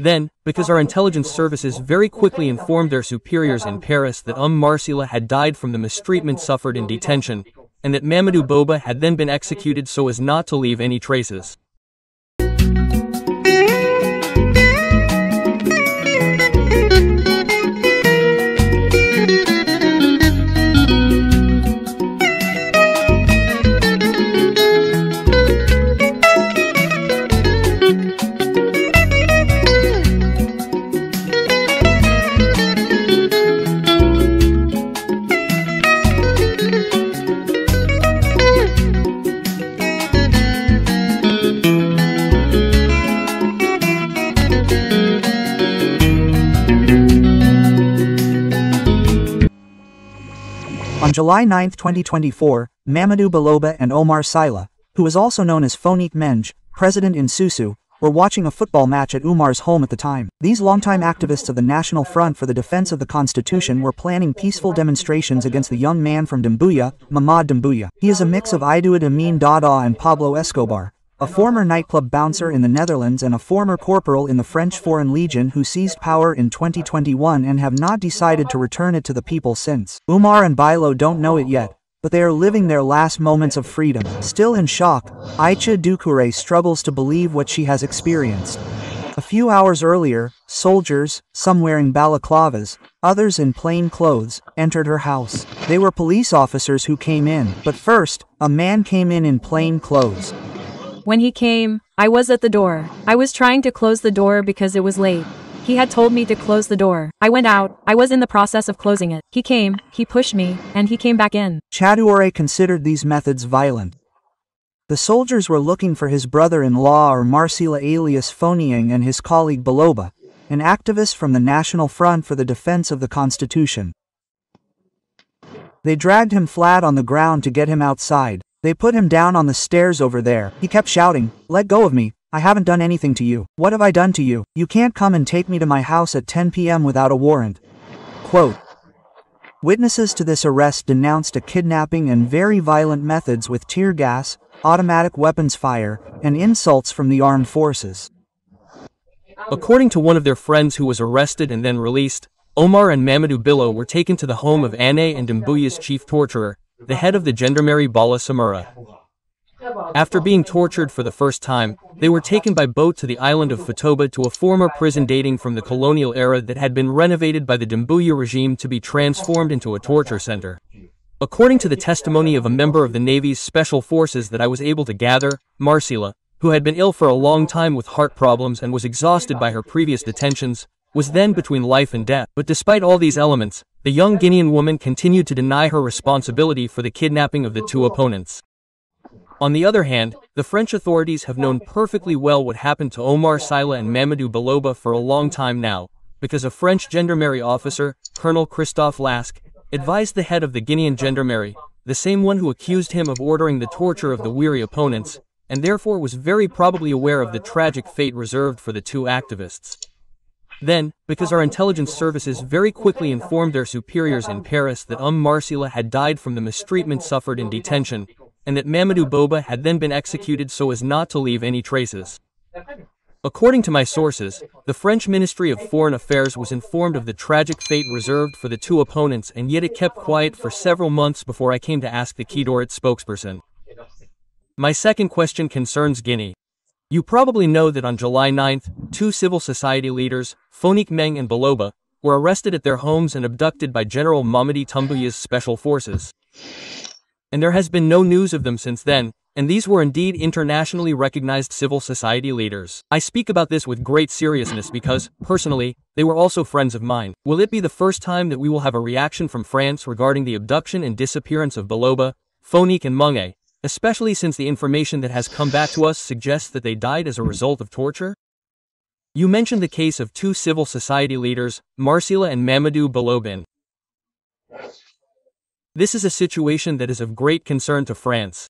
Then, because our intelligence services very quickly informed their superiors in Paris that Marcila had died from the mistreatment suffered in detention, and that Mamadou Boba had then been executed so as not to leave any traces. On July 9, 2024, Mamadou Baloba and Omar Sila, who is also known as Fonike Mangue, president in Susu, were watching a football match at Umar's home at the time. These longtime activists of the National Front for the Defense of the Constitution were planning peaceful demonstrations against the young man from Doumbouya, Mamad Doumbouya. He is a mix of Idoud Amin Dada and Pablo Escobar, a former nightclub bouncer in the Netherlands and a former corporal in the French Foreign Legion who seized power in 2021 and have not decided to return it to the people since. Umar and Billo don't know it yet, but they are living their last moments of freedom. Still in shock, Aïcha Doucouré struggles to believe what she has experienced. A few hours earlier, soldiers, some wearing balaclavas, others in plain clothes, entered her house. They were police officers who came in, but first, a man came in plain clothes. When he came, I was at the door. I was trying to close the door because it was late. He had told me to close the door. I went out, I was in the process of closing it. He came, he pushed me, and he came back in. Chadouare considered these methods violent. The soldiers were looking for his brother-in-law or Marcila alias Fonike and his colleague Baloba, an activist from the National Front for the Defense of the Constitution. They dragged him flat on the ground to get him outside. They put him down on the stairs over there. He kept shouting, "Let go of me. I haven't done anything to you. What have I done to you? You can't come and take me to my house at 10 p.m. without a warrant." Quote. Witnesses to this arrest denounced a kidnapping and very violent methods with tear gas, automatic weapons fire, and insults from the armed forces. According to one of their friends who was arrested and then released, Omar and Mamadou Billo were taken to the home of Anne and Doumbouya's chief torturer, the head of the Gendarmerie Bala Samura. After being tortured for the first time, they were taken by boat to the island of Fatoba to a former prison dating from the colonial era that had been renovated by the Doumbouya regime to be transformed into a torture center. According to the testimony of a member of the Navy's Special Forces that I was able to gather, Marcila, who had been ill for a long time with heart problems and was exhausted by her previous detentions, was then between life and death. But despite all these elements, the young Guinean woman continued to deny her responsibility for the kidnapping of the two opponents. On the other hand, the French authorities have known perfectly well what happened to Omar Sila and Mamadou Baloba for a long time now, because a French gendarmerie officer, Colonel Christophe Lasque, advised the head of the Guinean gendarmerie, the same one who accused him of ordering the torture of the weary opponents, and therefore was very probably aware of the tragic fate reserved for the two activists. Then, because our intelligence services very quickly informed their superiors in Paris that Marcila had died from the mistreatment suffered in detention, and that Mamadou Boba had then been executed so as not to leave any traces. According to my sources, the French Ministry of Foreign Affairs was informed of the tragic fate reserved for the two opponents, and yet it kept quiet for several months before I came to ask the Kidorit spokesperson. My second question concerns Guinea. You probably know that on July 9th, two civil society leaders, Fonike Mangue and Baloba, were arrested at their homes and abducted by General Mamadi Doumbouya's special forces. And there has been no news of them since then, and these were indeed internationally recognized civil society leaders. I speak about this with great seriousness because, personally, they were also friends of mine. Will it be the first time that we will have a reaction from France regarding the abduction and disappearance of Baloba, Fonike and Mangue, especially since the information that has come back to us suggests that they died as a result of torture? You mentioned the case of two civil society leaders, Marcila and Mamadou Baloba. This is a situation that is of great concern to France.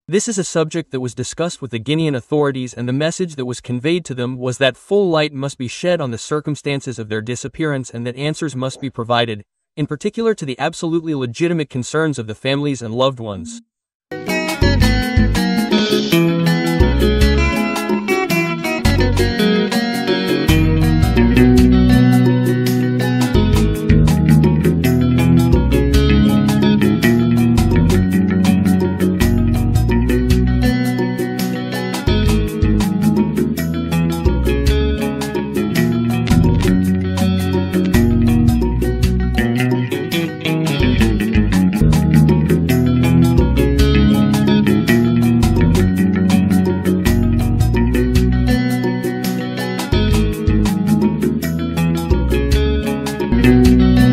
This is a subject that was discussed with the Guinean authorities, and the message that was conveyed to them was that full light must be shed on the circumstances of their disappearance and that answers must be provided, in particular to the absolutely legitimate concerns of the families and loved ones. you.